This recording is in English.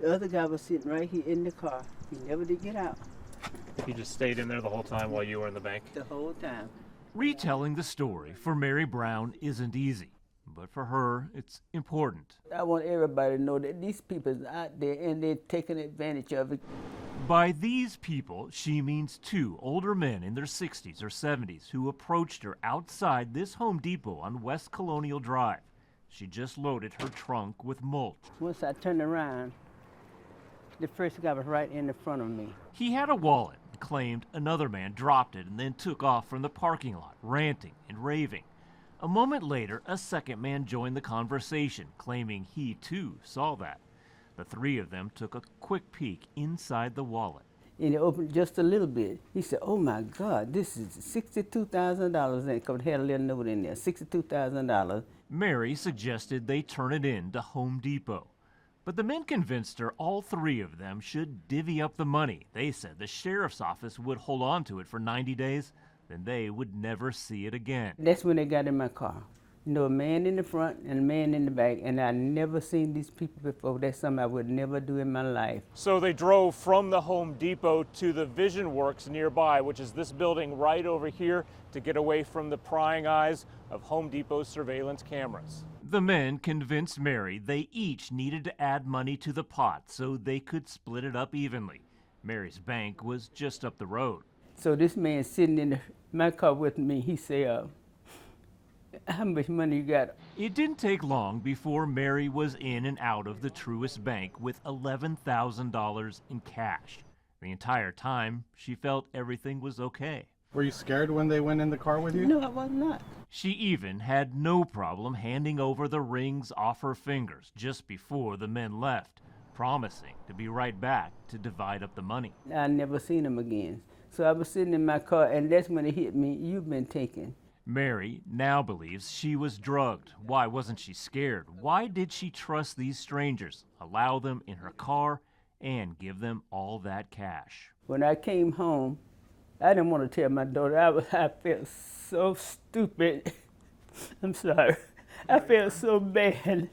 The other guy was sitting right here in the car. He never did get out He just stayed in there the whole time while you were in the bank? the whole time. Retelling the story for Mary Brown isn't easy, but for her, it's important. I want everybody to know that these people is out there and they're taking advantage of it. By these people, she means two older men in their 60s or 70s who approached her outside this Home Depot on West Colonial Drive. She just loaded her trunk with mulch. Once I turned around, the first guy was right in the front of me. He had a wallet and claimed another man dropped it and then took off from the parking lot, ranting and raving. A moment later, a second man joined the conversation, claiming he too saw that. The three of them took a quick peek inside the wallet. And he opened just a little bit. He said, "Oh my God, this is $62,000." And it had a little note in there, $62,000. Mary suggested they turn it in to Home Depot. But the men convinced her all three of them should divvy up the money. They said the sheriff's office would hold on to it for 90 days, then they would never see it again. That's when they got in my car. You know, a man in the front and a man in the back, and I never seen these people before. That's something I would never do in my life. So they drove from the Home Depot to the Vision Works nearby, which is this building right over here, to get away from the prying eyes of Home Depot's surveillance cameras. The men convinced Mary they each needed to add money to the pot so they could split it up evenly. Mary's bank was just up the road. So this man sitting in my car with me, he said, "How much money you got?" It didn't take long before Mary was in and out of the Truist Bank with $11,000 in cash. The entire time, she felt everything was okay. Were you scared when they went in the car with you? No, I was not. She even had no problem handing over the rings off her fingers just before the men left, promising to be right back to divide up the money. I never seen him again. So I was sitting in my car, and that's when it hit me. "You've been taken." Mary now believes she was drugged. Why wasn't she scared? Why did she trust these strangers, allow them in her car, and give them all that cash? When I came home, I didn't want to tell my daughter. I felt so stupid. I'm sorry. I felt so bad.